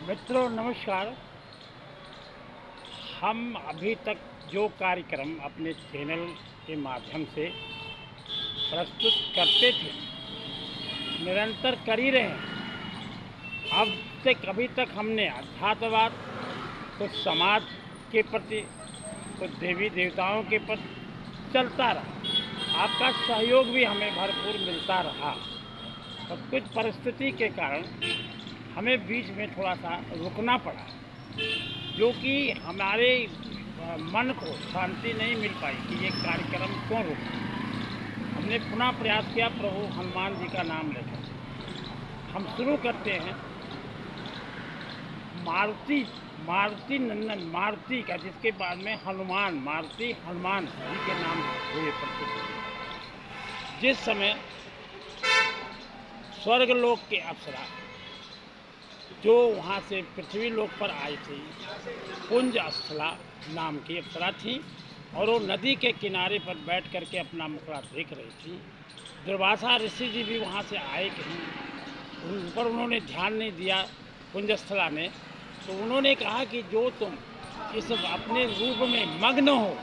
मित्रों नमस्कार। हम अभी तक जो कार्यक्रम अपने चैनल के माध्यम से प्रस्तुत करते थे, निरंतर कर ही रहे हैं। अभी तक हमने अध्यात्मवाद, कुछ समाज के प्रति, कुछ देवी देवताओं के प्रति चलता रहा। आपका सहयोग भी हमें भरपूर मिलता रहा, और कुछ परिस्थिति के कारण हमें बीच में थोड़ा सा रुकना पड़ा, जो कि हमारे मन को शांति नहीं मिल पाई कि ये कार्यक्रम क्यों रुका। हमने पुनः प्रयास किया प्रभु हनुमान जी का नाम लेकर। हम शुरू करते हैं मारुति नंदन मारुति का, जिसके बाद में हनुमान, मारुति हनुमान जी के नाम हुए प्रसिद्ध। जिस समय स्वर्गलोक के अप्सरा जो वहाँ से पृथ्वी लोक पर आई थी, कुंज स्थला नाम की अप्सरा थी, और वो नदी के किनारे पर बैठ करके अपना मुखड़ा देख रही थी। दुर्वासा ऋषि जी भी वहाँ से आए कहीं, उन पर उन्होंने ध्यान नहीं दिया कुंजस्थला ने। तो उन्होंने कहा कि जो तुम इस अपने रूप में मग्न हो,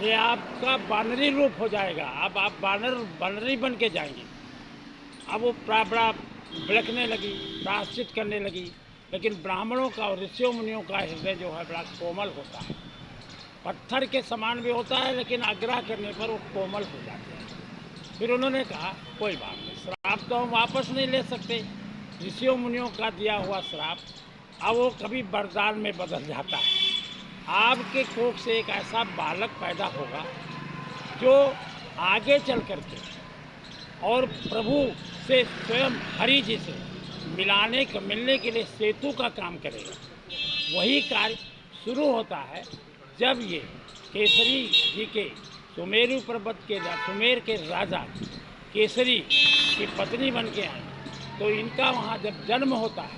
ये आपका बानरी रूप हो जाएगा। अब आप बानरी बन के जाएंगे। अब वो बड़ा बिलखने लगी, प्रायश्चित करने लगी। लेकिन ब्राह्मणों का और ऋषियों मुनियों का हृदय जो है बड़ा कोमल होता है, पत्थर के समान भी होता है, लेकिन आग्रह करने पर वो कोमल हो जाते हैं। फिर उन्होंने कहा कोई बात नहीं, श्राप तो हम वापस नहीं ले सकते, ऋषियों मुनियों का दिया हुआ श्राप अब वो कभी वरदान में बदल जाता है। आपके कोख से एक ऐसा बालक पैदा होगा जो आगे चल करके और प्रभु से स्वयं हरि जी से मिलने के लिए सेतु का काम करेगा। वही कार्य शुरू होता है जब ये केसरी जी के सुमेर के राजा केसरी की पत्नी बन के आए। तो इनका वहाँ जब जन्म होता है,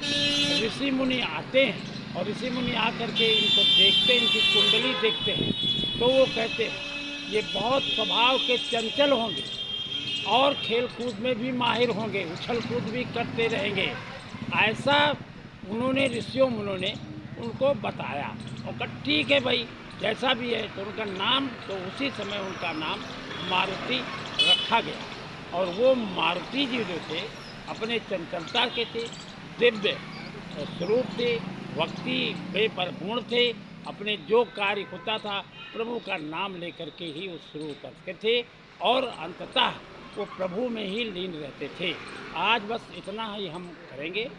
ऋषि मुनि आते हैं, और ऋषि मुनि आकर के इनको देखते हैं, इनकी कुंडली देखते हैं, तो वो कहते हैं ये बहुत स्वभाव के चंचल होंगे और खेल कूद में भी माहिर होंगे, उछल कूद भी करते रहेंगे। ऐसा उन्होंने ऋषियों मुनों ने उनको बताया, और कहा ठीक है भाई, जैसा भी है। तो उनका नाम, तो उसी समय उनका नाम मारुति रखा गया। और वो मारुति जी जो थे अपने चंचलता के थे, दिव्य स्वरूप थे, भक्ति वे परिपूर्ण थे। अपने जो कार्य होता था प्रभु का नाम लेकर के ही वो शुरू करते थे, और अंततः वो प्रभु में ही लीन रहते थे। आज बस इतना ही हम करेंगे।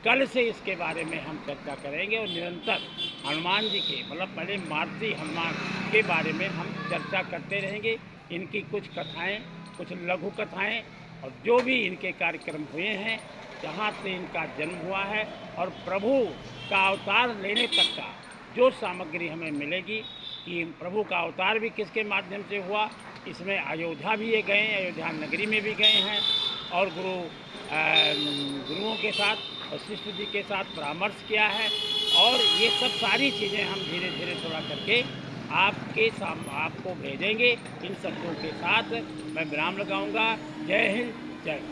कल से इसके बारे में हम चर्चा करेंगे, और निरंतर हनुमान जी के, मतलब पहले मारुति हनुमान के बारे में हम चर्चा करते रहेंगे। इनकी कुछ कथाएं, कुछ लघु कथाएं, और जो भी इनके कार्यक्रम हुए हैं, जहाँ से इनका जन्म हुआ है, और प्रभु का अवतार लेने तक का जो सामग्री हमें मिलेगी कि प्रभु का अवतार भी किसके माध्यम से हुआ। इसमें अयोध्या भी ये गए, अयोध्या नगरी में भी गए हैं, और गुरुओं के साथ, वशिष्ठ जी के साथ परामर्श किया है। और ये सब सारी चीज़ें हम धीरे धीरे थोड़ा करके आपको भेजेंगे। इन शब्दों के साथ मैं विराम लगाऊंगा। जय हिंद, जय भारत।